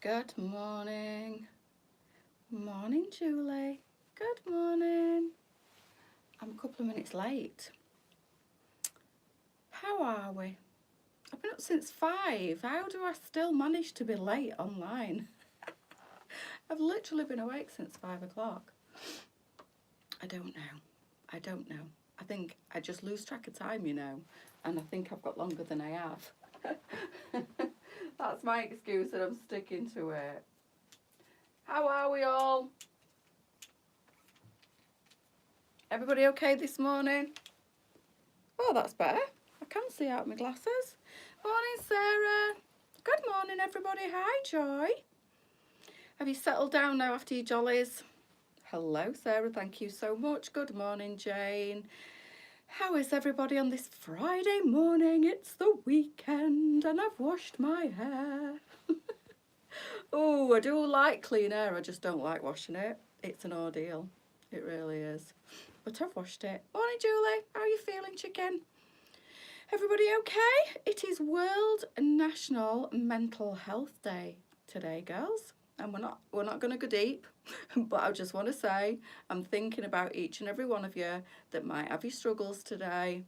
Good morning. Morning, Julie. Good morning. I'm a couple of minutes late. How are we? I've been up since 5. How do I still manage to be late online? I've literally been awake since 5 o'clock. I don't know. I think I just lose track of time, and I think I've got longer than I have. That's my excuse and I'm sticking to it. How are we all? Everybody okay this morning? Oh, that's better. I can see out my glasses. Morning, Sarah. Good morning, everybody. Hi, Joy. Have you settled down now after your jollies? Hello, Sarah. Thank you so much. Good morning, Jane. How is everybody on this Friday morning? It's the weekend and I've washed my hair. Oh, I do like clean hair. I just don't like washing it. It's an ordeal. It really is. But I've washed it. Morning, Julie. How are you feeling, chicken? Everybody okay? It is World National Mental Health Day today, girls. And we're not going to go deep, but I just want to say I'm thinking about each and every one of you that might have your struggles today.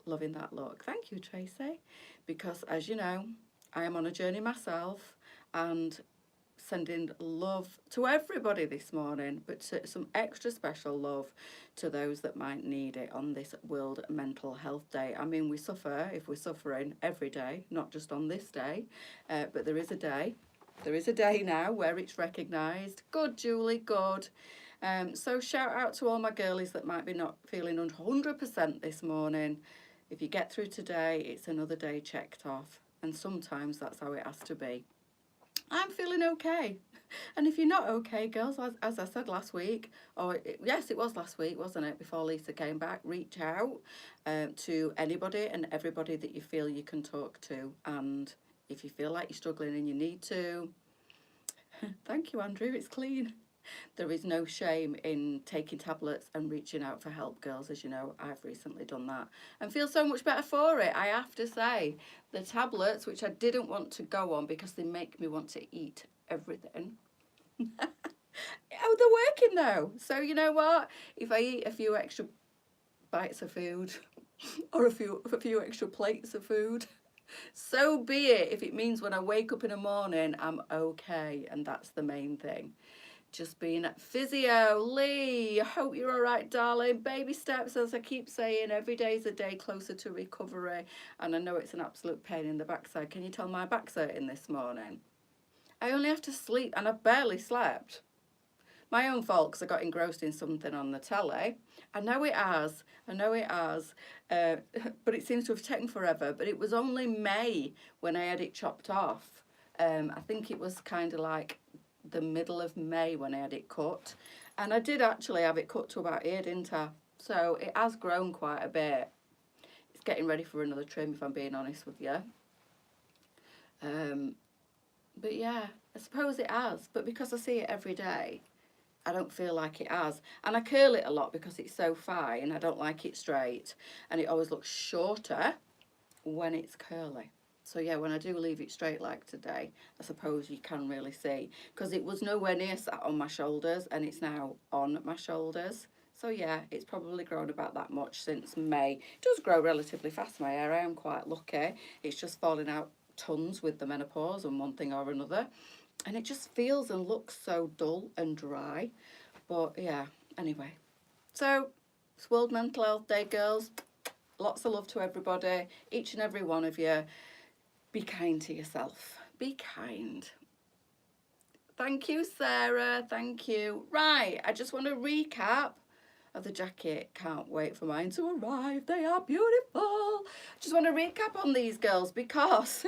Loving that look. Thank you, Tracy. Because as you know, I am on a journey myself and sending love to everybody this morning, but some extra special love to those that might need it on this World Mental Health Day. I mean, we suffer if we're suffering every day, not just on this day, but there is a day. There is a day now where it's recognised. Good, Julie, good. So shout out to all my girlies that might be not feeling 100% this morning. If you get through today, it's another day checked off. And sometimes that's how it has to be. I'm feeling okay. And if you're not okay, girls, as I said last week, yes, it was last week, wasn't it, before Lisa came back, reach out to anybody and everybody that you feel you can talk to. And if you feel like you're struggling and you need to, thank you, Andrew, it's clean. There is no shame in taking tablets and reaching out for help, girls. As you know, I've recently done that and feel so much better for it. I have to say, the tablets, which I didn't want to go on because they make me want to eat everything. Oh, they're working though. So you know what? If I eat a few extra bites of food or a few extra plates of food, so be it. If it means when I wake up in the morning, I'm okay, and that's the main thing. Just being at physio. Lee, I hope you're all right, darling. Baby steps, as I keep saying, every day is a day closer to recovery. And I know it's an absolute pain in the backside. Can you tell my back's hurting this morning? I only have to sleep, and I've barely slept. My own fault, because I got engrossed in something on the telly. I know it has, but it seems to have taken forever. But it was only May when I had it chopped off. I think it was kind of like the middle of May when I had it cut, and I did actually have it cut to about here, didn't I? So it has grown quite a bit. It's getting ready for another trim, if I'm being honest with you. But yeah, I suppose it has, but because I see it every day, I don't feel like it has. And I curl it a lot because it's so fine. I don't like it straight, and it always looks shorter when it's curly. So yeah, when I do leave it straight like today, I suppose you can really see, because it was nowhere near sat on my shoulders and it's now on my shoulders. So yeah, it's probably grown about that much since May. It does grow relatively fast, my hair. I am quite lucky. It's just falling out tons with the menopause and one thing or another. And it just feels and looks so dull and dry. But yeah, anyway. So it's World Mental Health Day, girls. Lots of love to everybody, each and every one of you. Be kind to yourself. Be kind. Thank you, Sarah. Thank you. Right, I just want to recap of the jacket. Can't wait for mine to arrive. They are beautiful. Just want to recap on these girls because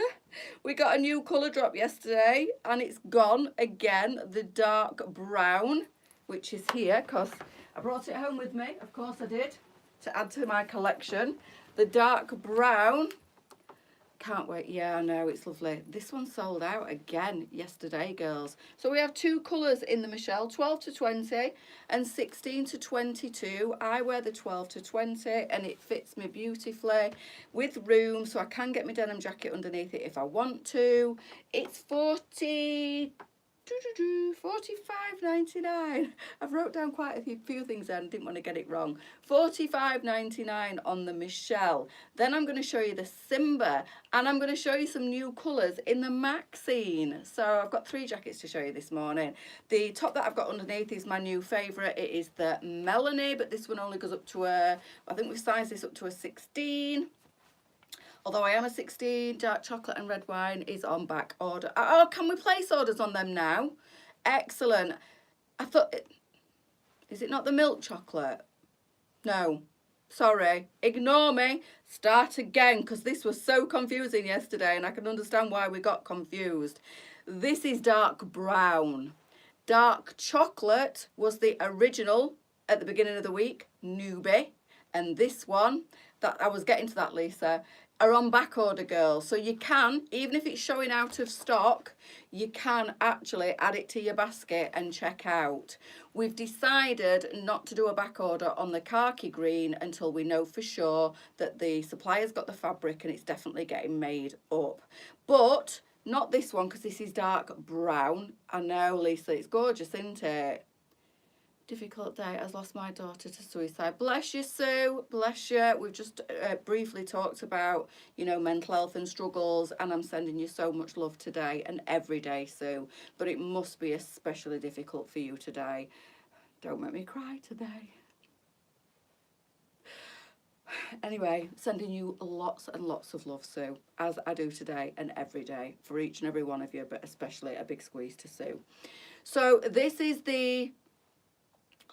we got a new colour drop yesterday and it's gone again. The dark brown, which is here because I brought it home with me. Of course I did, to add to my collection. The dark brown. Can't wait. Yeah, I know, it's lovely. This one sold out again yesterday, girls. So we have two colours in the Michelle, 12 to 20 and 16 to 22. I wear the 12 to 20 and it fits me beautifully with room, so I can get my denim jacket underneath it if I want to. It's 45.99. I've wrote down quite a few things there and didn't want to get it wrong. 45.99 on the Michelle. Then I'm going to show you the Simba, and I'm going to show you some new colours in the Maxine. So I've got 3 jackets to show you this morning. The top that I've got underneath is my new favourite. It is the Melanie, but this one only goes up to I think we've sized this up to a 16. Although I am a 16, dark chocolate and red wine is on back order. Oh, can we place orders on them now? Excellent. I thought, is it not the milk chocolate? No, sorry, ignore me. Start again, because this was so confusing yesterday and I can understand why we got confused. This is dark brown. Dark chocolate was the original at the beginning of the week, newbie. And this one, that I was getting to that, Lisa, are on back order, girls. So you can, even if it's showing out of stock, you can actually add it to your basket and check out. We've decided not to do a back order on the khaki green until we know for sure that the supplier's got the fabric and it's definitely getting made up. But not this one, because this is dark brown. I know, Lisa, it's gorgeous, isn't it? Difficult day. I've lost my daughter to suicide. Bless you, Sue. Bless you. We've just briefly talked about, you know, mental health and struggles, and I'm sending you so much love today and every day, Sue. But it must be especially difficult for you today. Don't make me cry today. Anyway, sending you lots and lots of love, Sue, as I do today and every day for each and every one of you, but especially a big squeeze to Sue. So this is the,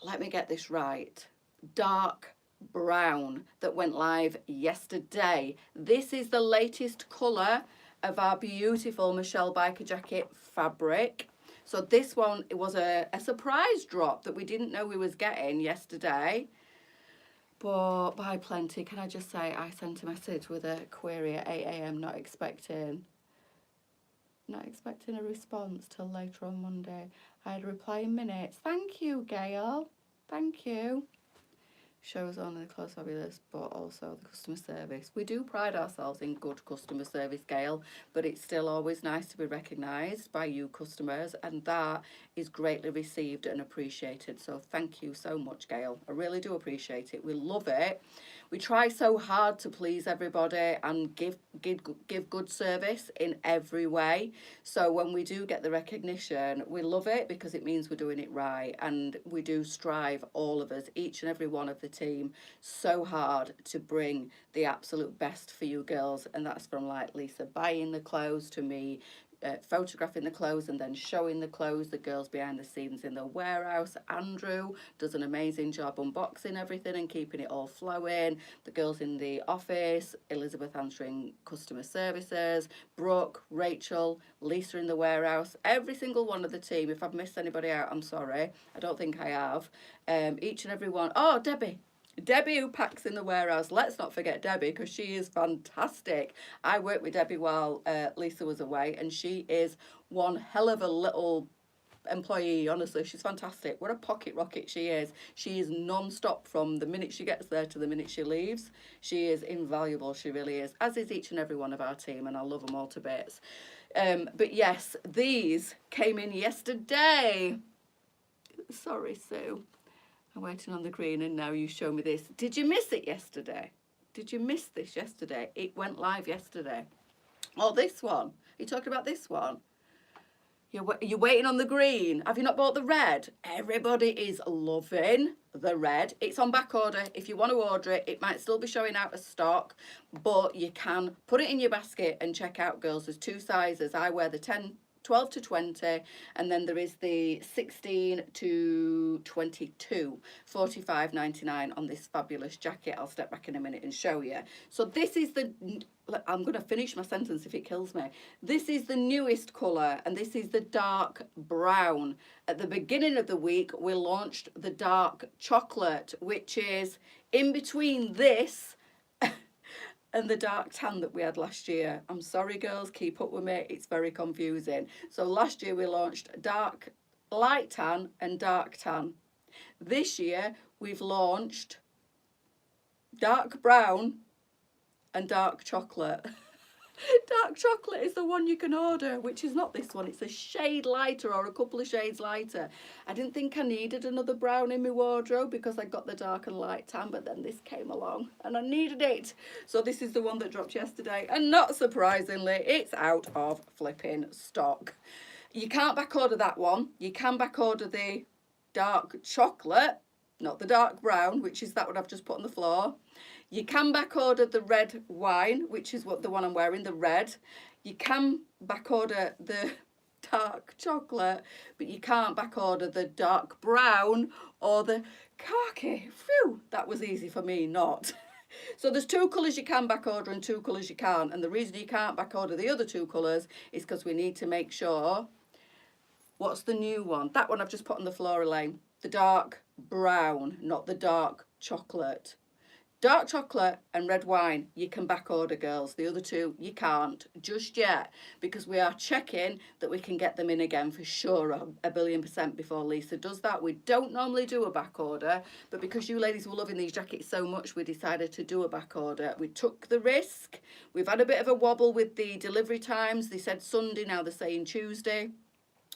let me get this right, dark brown that went live yesterday. This is the latest colour of our beautiful Michelle Biker jacket fabric. So this one, it was a surprise drop that we didn't know we was getting yesterday. But by plenty, can I just say, I sent a message with a query at 8 AM, not expecting a response till later on Monday. I had a reply in minutes. Thank you, Gail. Thank you. Shows only the clothes fabulous, but also the customer service. We do pride ourselves in good customer service, Gail, but it's still always nice to be recognised by you customers, and that is greatly received and appreciated. So thank you so much, Gail. I really do appreciate it. We love it. We try so hard to please everybody and give good service in every way. So when we do get the recognition, we love it because it means we're doing it right. And we do strive, all of us, each and every one of the team, so hard to bring the absolute best for you girls. And that's from like Lisa buying the clothes to me photographing the clothes and then showing the clothes, the girls behind the scenes in the warehouse. Andrew does an amazing job unboxing everything and keeping it all flowing. The girls in the office, Elizabeth answering customer services, Brooke, Rachel, Lisa in the warehouse, every single one of the team. If I've missed anybody out, I'm sorry. I don't think I have. Each and every one. Oh, Debbie who packs in the warehouse. Let's not forget Debbie, because she is fantastic. I worked with Debbie while Lisa was away, and she is one hell of a little employee. Honestly, she's fantastic. What a pocket rocket she is. She is non-stop from the minute she gets there to the minute she leaves. She is invaluable, she really is, as is each and every one of our team, and I love them all to bits. But yes, these came in yesterday. Sorry, Sue. I'm waiting on the green and now you show me this. Did you miss it yesterday? Did you miss this yesterday? It went live yesterday. Oh, this one. Are you talking about this one? You're waiting on the green. Have you not bought the red? Everybody is loving the red. It's on back order. If you want to order it, it might still be showing out of stock, but you can put it in your basket and check out, girls. There's 2 sizes. I wear the 12 to 20, and then there is the 16 to 22, 45.99 on this fabulous jacket. I'll step back in a minute and show you. So this is the, I'm going to finish my sentence if it kills me. This is the newest colour, and this is the dark brown. At the beginning of the week, we launched the dark chocolate, which is in between this and the dark tan that we had last year. I'm sorry, girls, keep up with me. It's very confusing. So last year we launched dark, light tan and dark tan. This year we've launched dark brown and dark chocolate. Dark chocolate is the one you can order, which is not this one. It's a shade lighter or a couple of shades lighter. I didn't think I needed another brown in my wardrobe because I got the dark and light tan, but then this came along and I needed it. So this is the one that dropped yesterday, and not surprisingly, it's out of flipping stock. You can't back order that one. You can back order the dark chocolate, not the dark brown, which is that one I've just put on the floor. You can back order the red wine, which is what the one I'm wearing, the red. You can back order the dark chocolate, but you can't back order the dark brown or the khaki. Phew, that was easy for me, not. So there's 2 colours you can back order and 2 colours you can't. And the reason you can't back order the other 2 colours is because we need to make sure. What's the new one? That one I've just put on the floor, Elaine. The dark brown, not the dark chocolate. Dark chocolate and red wine, you can back order, girls. The other 2, you can't just yet, because we are checking that we can get them in again for sure, a billion% before Lisa does that. We don't normally do a back order, but because you ladies were loving these jackets so much, we decided to do a back order. We took the risk. We've had a bit of a wobble with the delivery times. They said Sunday, now they're saying Tuesday.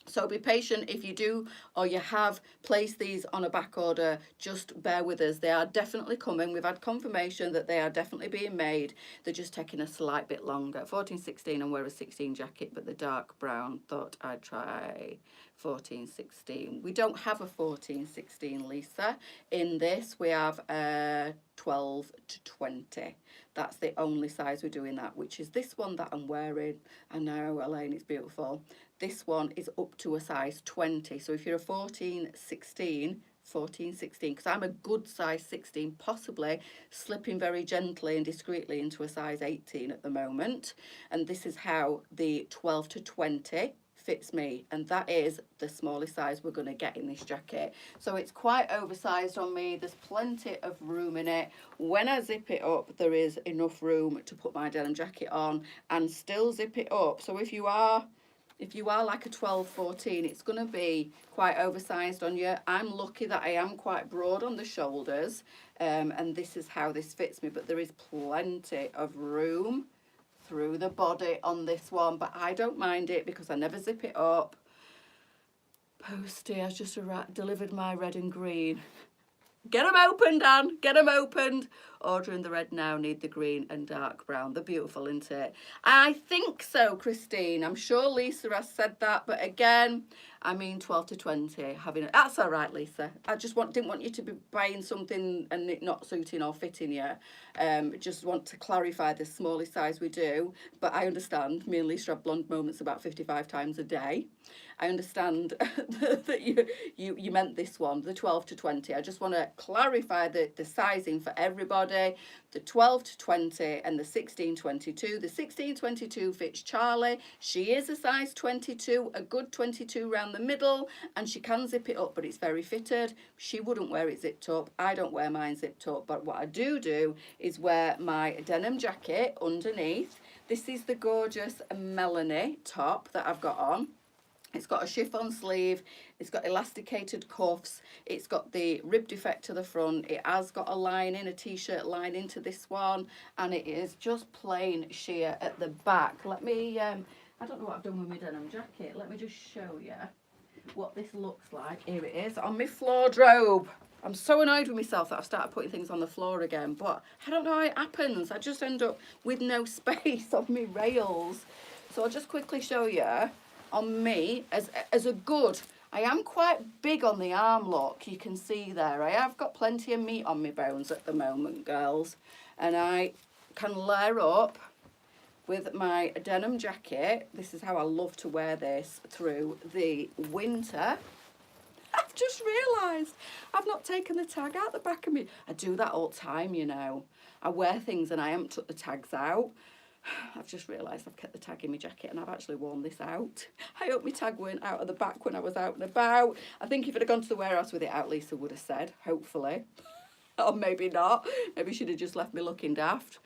So be patient if you do or you have placed these on a back order. Just bear with us. They are definitely coming. We've had confirmation that they are definitely being made. They're just taking a slight bit longer. 1416 and wear a 16 jacket, but the dark brown, thought I'd try 1416. We don't have a 1416, Lisa. In this, we have a 12 to 20. That's the only size we're doing that, which is this one that I'm wearing. I know, Elaine, it's beautiful. This one is up to a size 20. So if you're a 1416, because I'm a good size 16, possibly slipping very gently and discreetly into a size 18 at the moment. And this is how the 12 to 20 fits me, and that is the smallest size we're going to get in this jacket. So it's quite oversized on me. There's plenty of room in it. When I zip it up, there is enough room to put my denim jacket on and still zip it up. So if you are like a 12, 14, it's going to be quite oversized on you. I'm lucky that I am quite broad on the shoulders, and this is how this fits me, but there is plenty of room through the body on this one, but I don't mind it because I never zip it up. Posty has just delivered my red and green. Get them opened, Dan. Get them opened. Ordering the red now, need the green and dark brown. They're beautiful, isn't it? I think so, Christine. I'm sure Lisa has said that, but again, I mean 12 to 20. That's all right, Lisa. I just didn't want you to be buying something and it not suiting or fitting you. Just want to clarify the smallest size we do, but I understand. Me and Lisa have blonde moments about 55 times a day. I understand that you meant this one, the 12 to 20. I just want to clarify the sizing for everybody. The 12 to 20 and the 16-22. The 16-22 fits Charlie. She is a size 22, a good 22 round the middle, and she can zip it up, but it's very fitted. She wouldn't wear it zipped up. I don't wear mine zipped up, but what I do is wear my denim jacket underneath. This is the gorgeous Melanie top that I've got on. It's got a chiffon sleeve, it's got elasticated cuffs, it's got the ribbed effect to the front, it has got a lining, a t-shirt lining to this one, and it is just plain sheer at the back. Let me, I don't know what I've done with my denim jacket, let me just show you what this looks like. Here it is, on my floor robe. I'm so annoyed with myself that I've started putting things on the floor again, but I don't know how it happens. I just end up with no space on my rails. So I'll just quickly show you. On me, as a good, I am quite big on the arm look, you can see there. I have got plenty of meat on my bones at the moment, girls, and I can layer up with my denim jacket. This is how I love to wear this through the winter. I've just realised I've not taken the tag out the back of me. I do that all the time, you know. I wear things and I haven't took the tags out. I've just realised I've kept the tag in my jacket and I've actually worn this out. I hope my tag went out of the back when I was out and about. I think if I'd have gone to the warehouse with it out, Lisa would have said, hopefully. Or maybe not. Maybe she'd have just left me looking daft.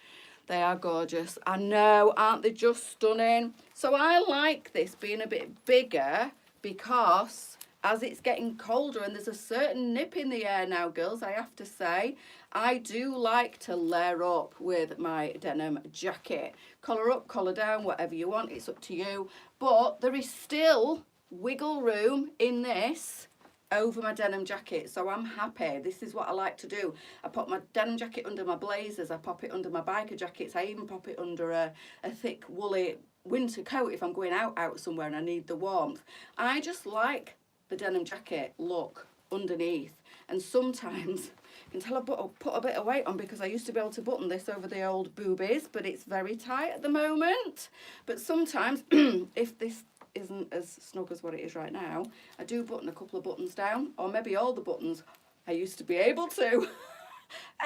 They are gorgeous. I know, aren't they just stunning? So I like this being a bit bigger because as it's getting colder and there's a certain nip in the air now, girls, I have to say, I do like to layer up with my denim jacket. Collar up, collar down, whatever you want, it's up to you. But there is still wiggle room in this over my denim jacket, so I'm happy. This is what I like to do. I pop my denim jacket under my blazers, I pop it under my biker jackets, I even pop it under a thick woolly winter coat if I'm going out somewhere and I need the warmth. I just like the denim jacket look underneath, and sometimes you can tell I put a bit of weight on because I used to be able to button this over the old boobies, but it's very tight at the moment. But sometimes if this isn't as snug as what it is right now, I do button a couple of buttons down, or maybe all the buttons. I used to be able to.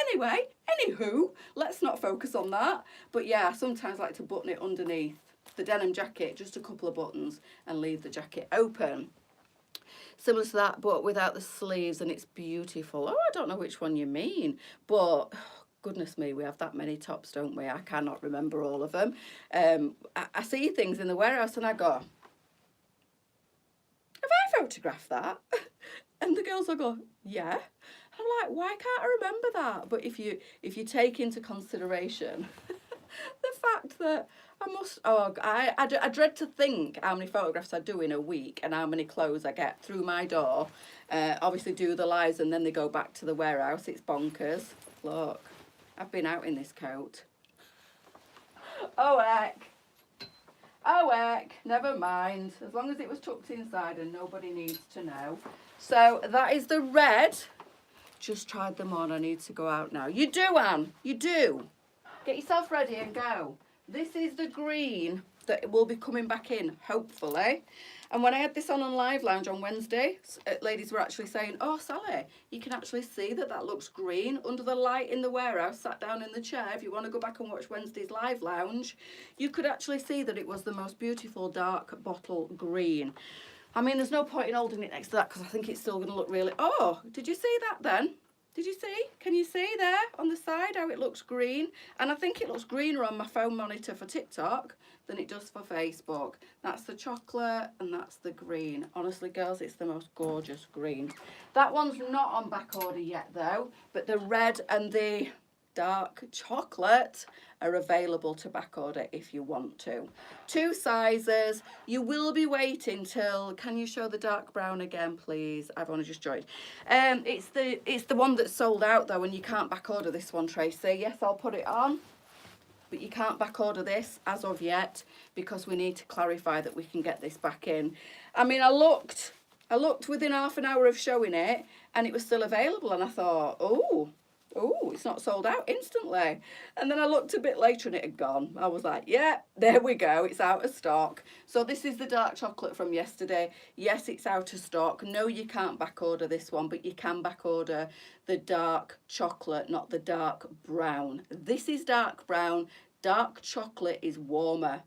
Anyway, anywho, let's not focus on that. But yeah, I sometimes like to button it underneath the denim jacket, just a couple of buttons, and leave the jacket open. Similar to that, but without the sleeves, and it's beautiful. Oh, I don't know which one you mean, but goodness me, we have that many tops, don't we? I cannot remember all of them. I see things in the warehouse and I go, have I photographed that? And the girls will go, yeah. I'm like, why can't I remember that? But if you take into consideration the fact that I dread to think how many photographs I do in a week and how many clothes I get through my door. Obviously do the lives and then they go back to the warehouse. It's bonkers. Look, I've been out in this coat. Oh heck. Oh heck, never mind. As long as it was tucked inside and nobody needs to know. So that is the red. Just tried them on. I need to go out now. You do, Anne. You do. Get yourself ready and go. This is the green that will be coming back in, hopefully. And when I had this on Live Lounge on Wednesday, ladies were actually saying, oh, Sally, you can actually see that looks green under the light in the warehouse, sat down in the chair. If you want to go back and watch Wednesday's Live Lounge, you could actually see that it was the most beautiful dark bottle green. I mean, there's no point in holding it next to that because I think it's still going to look really... Oh, did you see that then? Did you see? Can you see there on the side how it looks green? And I think it looks greener on my phone monitor for TikTok than it does for Facebook. That's the chocolate and that's the green. Honestly, girls, it's the most gorgeous green. That one's not on back order yet though, but the red and the dark chocolate are available to back order if you want to. 2 sizes. You will be waiting till, can you show the dark brown again please? I've only just joined. It's the one that's sold out though, and you can't back order this one, Tracy. Yes, I'll put it on, but you can't back order this as of yet because we need to clarify that we can get this back in. I mean, I looked within half an hour of showing it and it was still available, and I thought, oh, it's not sold out instantly. And then I looked a bit later and it had gone. I was like, yeah, there we go. It's out of stock. So this is the dark chocolate from yesterday. Yes, it's out of stock. No, you can't back order this one, but you can back order the dark chocolate, not the dark brown. This is dark brown. Dark chocolate is warmer.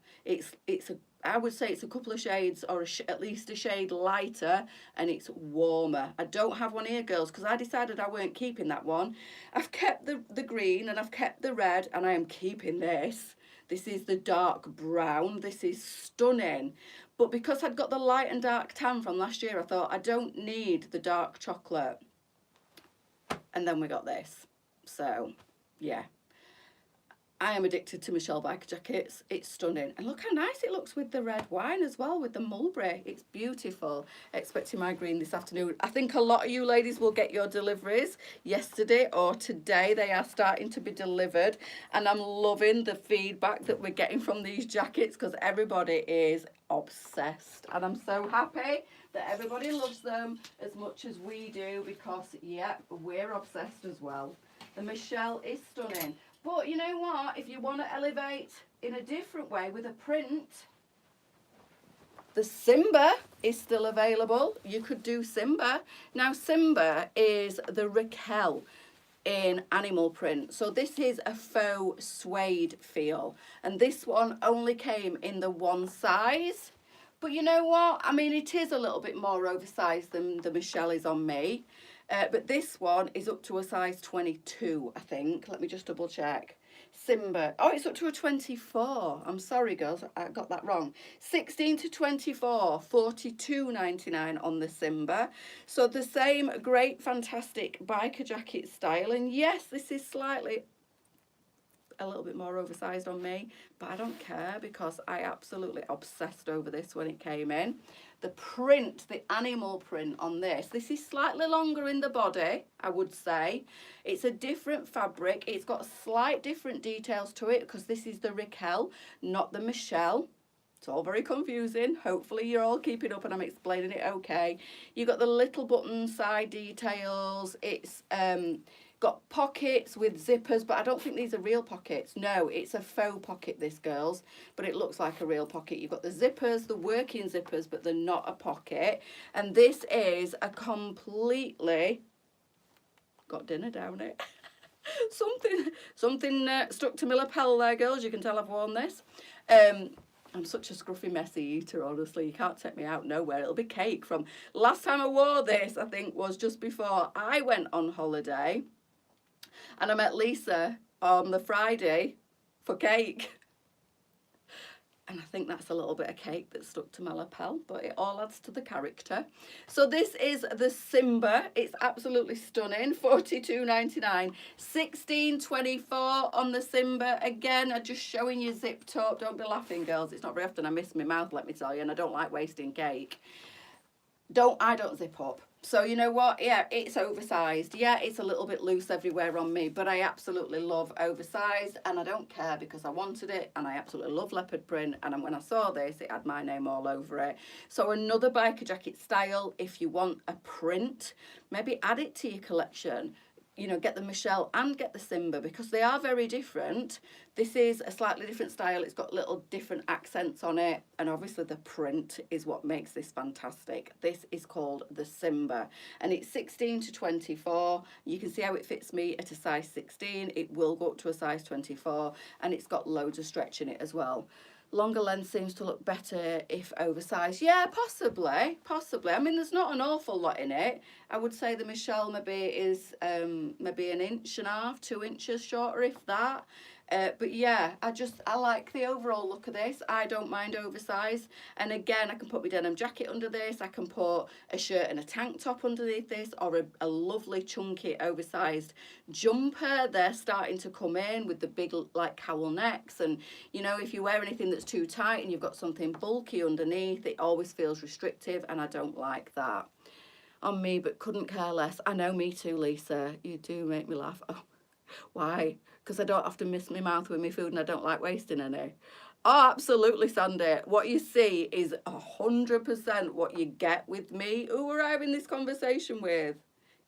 I would say it's a couple of shades or at least a shade lighter, and it's warmer. I don't have one here, girls, because I decided I weren't keeping that one. I've kept the green and I've kept the red, and I am keeping this. This is the dark brown. This is stunning. But because I'd got the light and dark tan from last year, I thought I don't need the dark chocolate. And then we got this. So, yeah. I am addicted to Michelle biker jackets. It's stunning. And look how nice it looks with the red wine as well, with the mulberry. It's beautiful. Expecting my green this afternoon. I think a lot of you ladies will get your deliveries yesterday or today. They are starting to be delivered. And I'm loving the feedback that we're getting from these jackets because everybody is obsessed. And I'm so happy that everybody loves them as much as we do because, yeah, we're obsessed as well. The Michelle is stunning. But you know what? If you want to elevate in a different way with a print, the Simba is still available. You could do Simba. Now, Simba is the Raquel in animal print. So this is a faux suede feel. And this one only came in the 1 size. But you know what? I mean, it is a little bit more oversized than the Michelle is on me. But this one is up to a size 22, I think. Let me just double check. Simba. Oh, it's up to a 24. I'm sorry, girls, I got that wrong. 16 to 24, 42.99 on the Simba. So the same great, fantastic biker jacket style. And yes, this is slightly a little bit more oversized on me, but I don't care because I absolutely obsessed over this when it came in. The print, the animal print on this is slightly longer in the body, I would say. It's a different fabric. It's got slight different details to it because this is the Raquel, not the Michelle. It's all very confusing. Hopefully you're all keeping up and I'm explaining it okay. You've got the little button side details. It's got pockets with zippers, but I don't think these are real pockets. No, it's a faux pocket, this, girls, but it looks like a real pocket. You've got the zippers, the working zippers, but they're not a pocket. And this is a completely, got dinner down it. something stuck to my lapel there, girls. You can tell I've worn this. I'm such a scruffy, messy eater, honestly. You can't take me out nowhere. It'll be cake from last time I wore this, I think, was just before I went on holiday. And I met Lisa on the Friday for cake. And I think that's a little bit of cake that stuck to my lapel, but it all adds to the character. So this is the Simba. It's absolutely stunning. $42.99. $16.24 on the Simba. Again, I'm just showing you zipped up. Don't be laughing, girls. It's not very often I miss my mouth, let me tell you, and I don't like wasting cake. I don't zip up. So you know what? Yeah, it's oversized. Yeah, it's a little bit loose everywhere on me, but I absolutely love oversized and I don't care because I wanted it and I absolutely love leopard print. And when I saw this, it had my name all over it. So another biker jacket style, if you want a print, maybe add it to your collection. You know, get the Michelle and get the Simba because they are very different. This is a slightly different style. It's got little different accents on it. And obviously the print is what makes this fantastic. This is called the Simba and it's 16 to 24. You can see how it fits me at a size 16. It will go up to a size 24 and it's got loads of stretch in it as well. Longer length seems to look better if oversized. Yeah, possibly. I mean, there's not an awful lot in it. I would say the Michelle maybe is maybe an inch and a half, 2 inches shorter, if that. But yeah, I like the overall look of this. I don't mind oversized. And again, I can put my denim jacket under this. I can put a shirt and a tank top underneath this or a lovely chunky oversized jumper. They're starting to come in with the big like cowl necks. And you know, if you wear anything that's too tight and you've got something bulky underneath, it always feels restrictive and I don't like that on me, but couldn't care less. I know, me too, Lisa. You do make me laugh. Oh, why? Because I don't have to miss my mouth with my food and I don't like wasting any. Oh, absolutely, Sandy. What you see is 100% what you get with me. Who were I having this conversation with?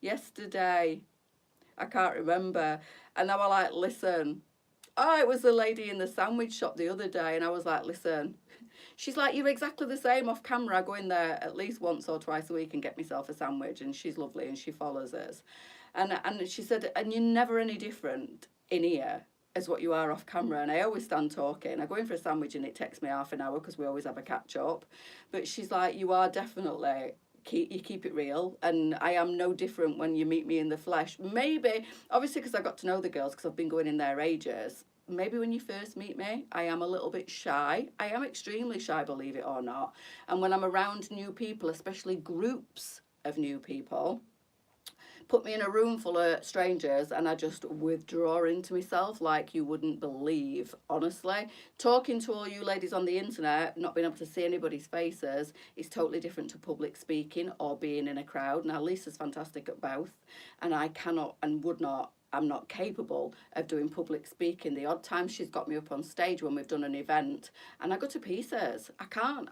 Yesterday. I can't remember. And they were like, listen. Oh, it was the lady in the sandwich shop the other day. And I was like, listen. She's like, you're exactly the same off camera. I go in there at least once or twice a week and get myself a sandwich. And she's lovely and she follows us. And she said, and you're never any different in here as what you are off camera. And I always stand talking. I go in for a sandwich and it takes me half an hour because we always have a catch up. But she's like, you are definitely, you keep it real. And I am no different when you meet me in the flesh. Maybe, obviously because I got to know the girls because I've been going in there ages. Maybe when you first meet me, I am a little bit shy. I am extremely shy, believe it or not. And when I'm around new people, especially groups of new people, put me in a room full of strangers and I just withdraw into myself like you wouldn't believe, honestly. Talking to all you ladies on the internet, not being able to see anybody's faces is totally different to public speaking or being in a crowd. Now, Lisa's fantastic at both and I cannot and would not, I'm not capable of doing public speaking. The odd time she's got me up on stage when we've done an event and I go to pieces. I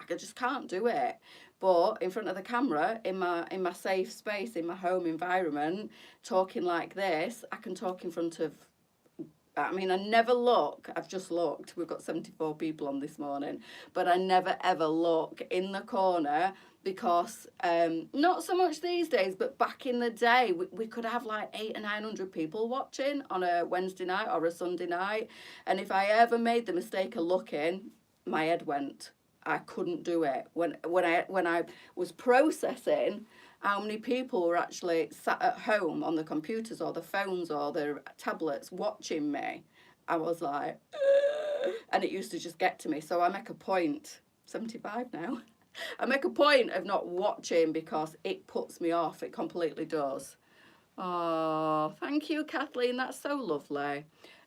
just can't do it. But in front of the camera, in my safe space, in my home environment, talking like this, I can talk in front of, I mean, I never look, I've just looked, we've got 74 people on this morning, but I never ever look in the corner because not so much these days, but back in the day, we could have like 800 or 900 people watching on a Wednesday night or a Sunday night. And if I ever made the mistake of looking, my head went. I couldn't do it. When I was processing how many people were actually sat at home on the computers or the phones or their tablets watching me, I was like, and it used to just get to me. So I make a point, 75 now, I make a point of not watching because it puts me off. It completely does. Oh, thank you, Kathleen. That's so lovely.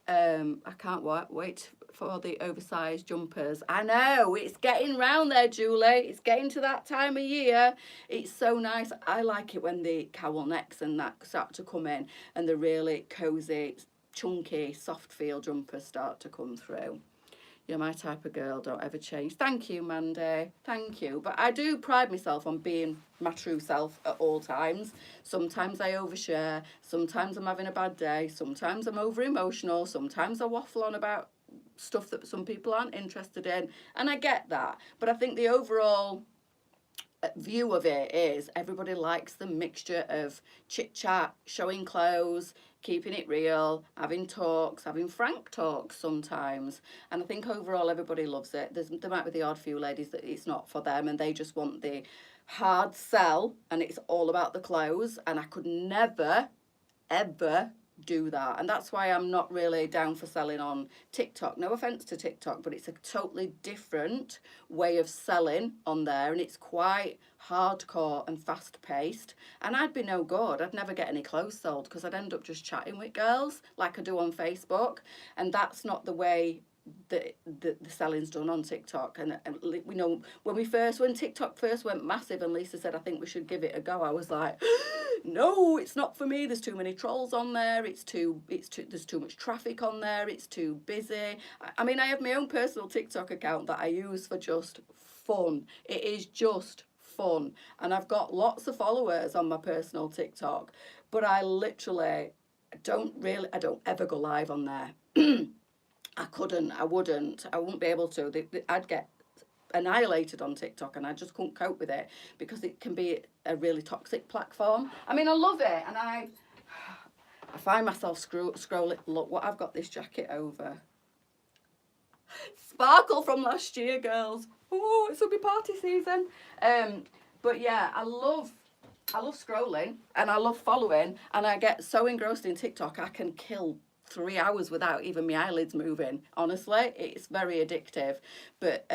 I can't wait for the oversized jumpers. I know, it's getting round there, Julie. It's getting to that time of year. It's so nice. I like it when the cowl necks and that start to come in and the really cozy, chunky, soft feel jumpers start to come through. You're my type of girl, don't ever change. Thank you, Mandy. Thank you. But I do pride myself on being my true self at all times. Sometimes I overshare. Sometimes I'm having a bad day. Sometimes I'm over emotional. Sometimes I waffle on about stuff that some people aren't interested in. And I get that. But I think the overall view of it is everybody likes the mixture of chit chat, showing clothes, keeping it real, having talks, having frank talks sometimes. And I think overall everybody loves it. There might be the odd few ladies that it's not for them and they just want the hard sell and it's all about the clothes. And I could never, ever do that. And that's why I'm not really down for selling on TikTok. No offense to TikTok, but it's a totally different way of selling on there and it's quite hardcore and fast paced. And I'd be no good. I'd never get any clothes sold because I'd end up just chatting with girls like I do on Facebook. And that's not the way the selling's done on TikTok. And we know when TikTok first went massive and Lisa said I think we should give it a go, I was like, no, it's not for me. There's too many trolls on there. There's too much traffic on there. It's too busy. I mean, I have my own personal TikTok account that I use for just fun. It is just fun. And I've got lots of followers on my personal TikTok, but I don't ever go live on there. I wouldn't be able to. I'd get annihilated on TikTok and I just couldn't cope with it because it can be a really toxic platform. I mean, I love it and I find myself scrolling. Look what I've got this jacket over. Sparkle from last year, girls. Oh, it's will be party season. But yeah, I love scrolling and I love following and I get so engrossed in TikTok I can kill 3 hours without even my eyelids moving. Honestly, it's very addictive. But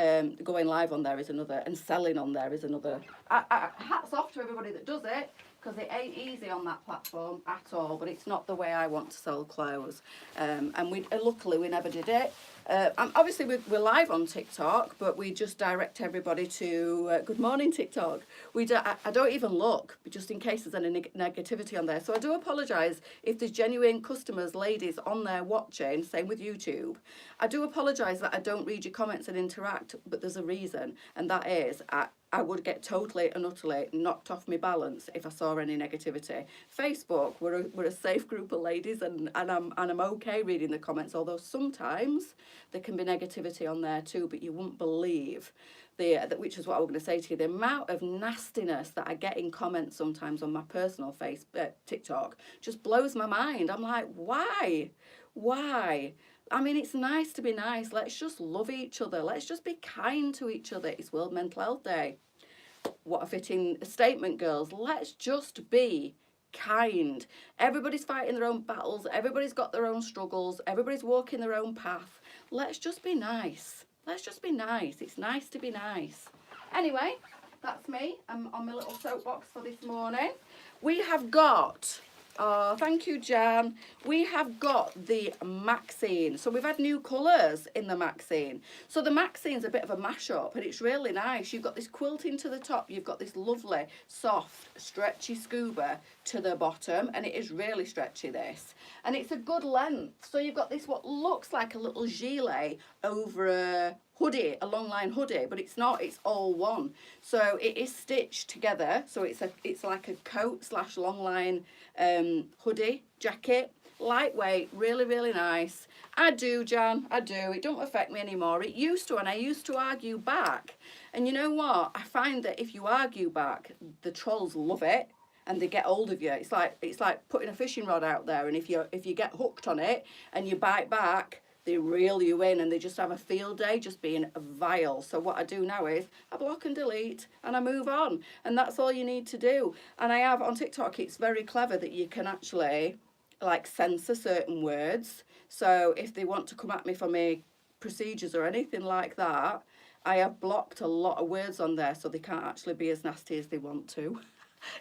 going live on there is another, and selling on there is another. Hats off to everybody that does it, because it ain't easy on that platform at all. But it's not the way I want to sell clothes. And luckily we never did it. Obviously we're live on TikTok, but we just direct everybody to good morning TikTok. I don't even look, just in case there's any negativity on there. So I do apologise if there's genuine customers, ladies on there watching. Same with YouTube. I do apologise that I don't read your comments and interact, but there's a reason, and that is I would get totally and utterly knocked off my balance if I saw any negativity. Facebook, we're a safe group of ladies, and I'm okay reading the comments, although sometimes there can be negativity on there too, but you wouldn't believe which is what I was going to say to you, the amount of nastiness that I get in comments sometimes on my personal TikTok just blows my mind. I'm like, why? I mean, it's nice to be nice. Let's just love each other. Let's just be kind to each other. It's World Mental Health Day. What a fitting statement, girls. Let's just be kind. Everybody's fighting their own battles. Everybody's got their own struggles. Everybody's walking their own path. Let's just be nice. Let's just be nice. It's nice to be nice. Anyway, that's me. I'm on my little soapbox for this morning. We have got... Oh, thank you, Jan. We have got the Maxine. So we've had new colours in the Maxine. So the Maxine's a bit of a mashup and it's really nice. You've got this quilting to the top. You've got this lovely, soft, stretchy scuba to the bottom. And it is really stretchy, this. And it's a good length. So you've got this what looks like a little gilet over a hoodie, a long line hoodie, but it's not, it's all one. So it is stitched together. So it's like a coat / long line hoodie, jacket, lightweight, really, really nice. I do, Jan, I do. It don't affect me anymore. It used to, and I used to argue back. And you know what? I find that if you argue back, the trolls love it. And they get hold of you. It's like putting a fishing rod out there, and if you get hooked on it and you bite back, they reel you in and they just have a field day just being vile. So what I do now is I block and delete and I move on, and that's all you need to do. And I have on TikTok, it's very clever that you can actually like censor certain words. So if they want to come at me for my procedures or anything like that, I have blocked a lot of words on there so they can't actually be as nasty as they want to.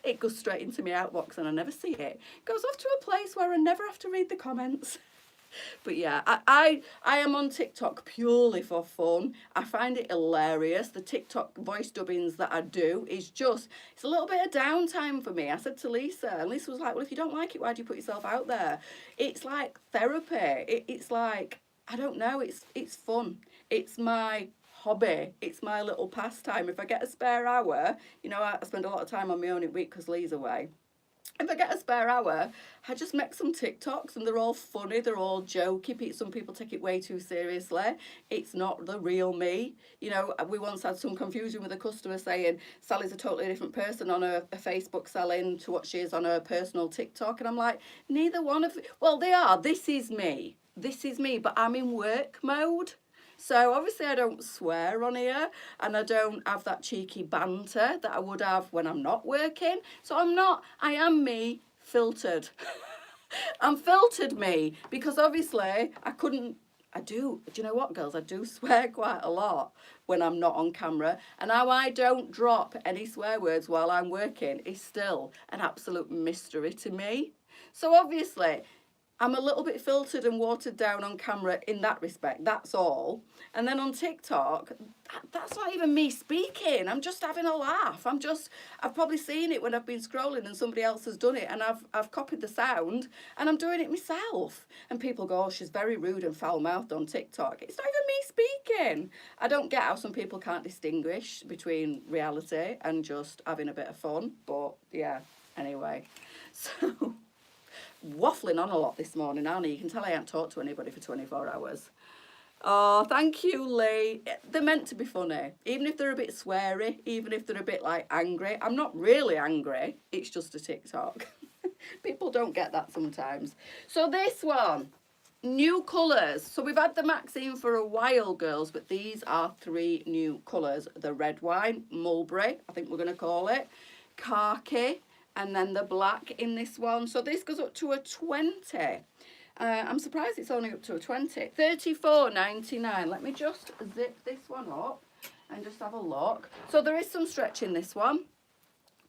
It goes straight into my outbox and I never see it. It goes off to a place where I never have to read the comments. But yeah, I am on TikTok purely for fun. I find it hilarious. The TikTok voice dubbings that I do is just, it's a little bit of downtime for me. I said to Lisa, and Lisa was like, well, if you don't like it, why do you put yourself out there? It's like therapy. It's like, I don't know, it's fun. It's my hobby. It's my little pastime. If I get a spare hour, you know, I spend a lot of time on my own in week because Lee's away. If I get a spare hour, I just make some TikToks and they're all funny, they're all jokey. Some people take it way too seriously. It's not the real me. You know, we once had some confusion with a customer saying Sally's a totally different person on her Facebook selling to what she is on her personal TikTok. And I'm like, neither one of, well, they are. This is me. This is me, but I'm in work mode. So obviously I don't swear on here and I don't have that cheeky banter that I would have when I'm not working. So I am me filtered. I'm filtered me because obviously do you know what, girls? I do swear quite a lot when I'm not on camera, and how I don't drop any swear words while I'm working is still an absolute mystery to me. So obviously I'm a little bit filtered and watered down on camera in that respect, that's all. And then on TikTok, that's not even me speaking. I'm just having a laugh. I've probably seen it when I've been scrolling and somebody else has done it and I've copied the sound and I'm doing it myself. And people go, oh, she's very rude and foul-mouthed on TikTok. It's not even me speaking. I don't get how some people can't distinguish between reality and just having a bit of fun. But yeah, anyway. So waffling on a lot this morning, aren't I? You can tell I haven't talked to anybody for 24 hours. Oh, thank you, Lee. They're meant to be funny. Even if they're a bit sweary, even if they're a bit like angry. I'm not really angry. It's just a TikTok. People don't get that sometimes. So this one, new colours. So we've had the Maxine for a while, girls, but these are 3 new colours. The red wine, mulberry, I think we're going to call it, khaki, and then the black in this one. So this goes up to a 20. I'm surprised it's only up to a 20. $34.99. Let me just zip this one up and just have a look. So there is some stretch in this one.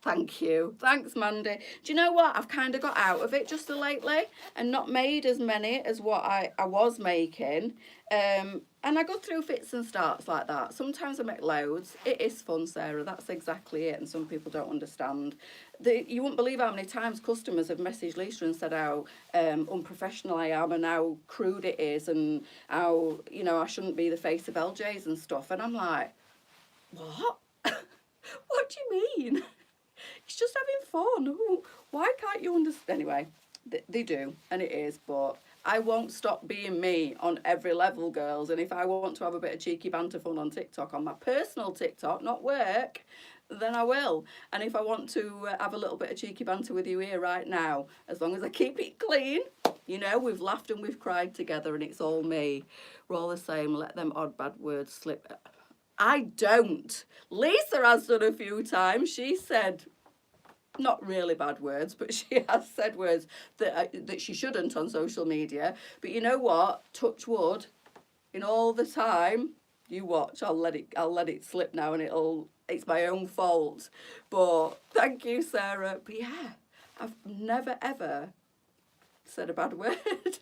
Thank you. Thanks, Mandy. Do you know what? I've kind of got out of it just lately and not made as many as what I was making. And I go through fits and starts like that. Sometimes I make loads. It is fun, Sarah. That's exactly it. And some people don't understand. You wouldn't believe how many times customers have messaged Lisa and said how unprofessional I am and how crude it is and how, you know, I shouldn't be the face of LJ's and stuff. And I'm like, what? What do you mean? It's just having fun. Ooh, why can't you understand? Anyway, they do, and it is, but I won't stop being me on every level, girls. And if I want to have a bit of cheeky banter fun on TikTok, on my personal TikTok, not work, then I will. And if I want to have a little bit of cheeky banter with you here right now, as long as I keep it clean, you know, we've laughed and we've cried together and it's all me. We're all the same. Let them odd bad words slip. I don't. Lisa has done a few times. She said, not really bad words, but she has said words that she shouldn't on social media. But you know what? Touch wood. In all the time, you watch. I'll let it slip now, and it's my own fault. But thank you, Sarah. But yeah, I've never ever said a bad word.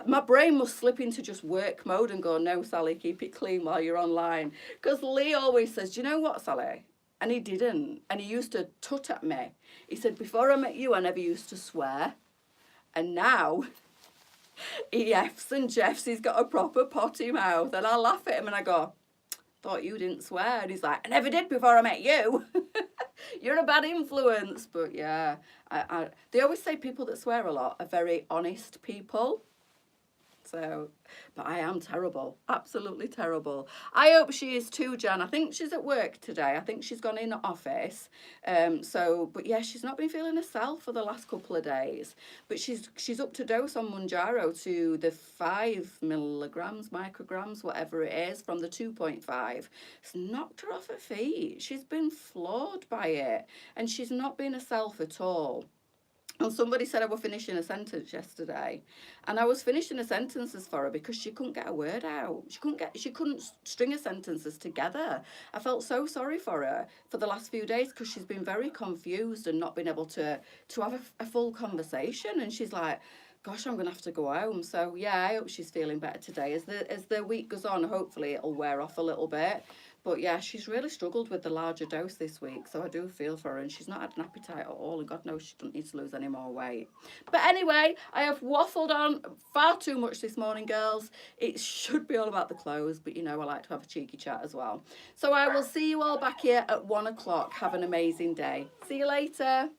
My brain must slip into just work mode and go, no, Sally, keep it clean while you're online. Because Lee always says, do you know what, Sally? And he didn't. And he used to tut at me. He said, before I met you, I never used to swear. And now, he F's and Jeff's, he's got a proper potty mouth. And I laugh at him and I go, thought you didn't swear. And he's like, I never did before I met you. You're a bad influence. But yeah, they always say people that swear a lot are very honest people. So, but I am terrible, absolutely terrible. I hope she is too, Jan. I think she's at work today. I think she's gone in the office. But yeah, she's not been feeling herself for the last couple of days. But she's up to dose on Mounjaro to the 5 micrograms, whatever it is, from the 2.5. It's knocked her off her feet. She's been floored by it. And she's not been herself at all. And somebody said I was finishing a sentence yesterday, and I was finishing the sentences for her because she couldn't get a word out. She couldn't string her sentences together. I felt so sorry for her for the last few days because she's been very confused and not been able to have a full conversation. And she's like, gosh, I'm gonna have to go home. So yeah, I hope she's feeling better today. As the week goes on, hopefully it'll wear off a little bit. But yeah, she's really struggled with the larger dose this week, so I do feel for her. And she's not had an appetite at all, and God knows she doesn't need to lose any more weight. But anyway, I have waffled on far too much this morning, girls. It should be all about the clothes, but you know I like to have a cheeky chat as well. So I will see you all back here at 1 o'clock. Have an amazing day. See you later.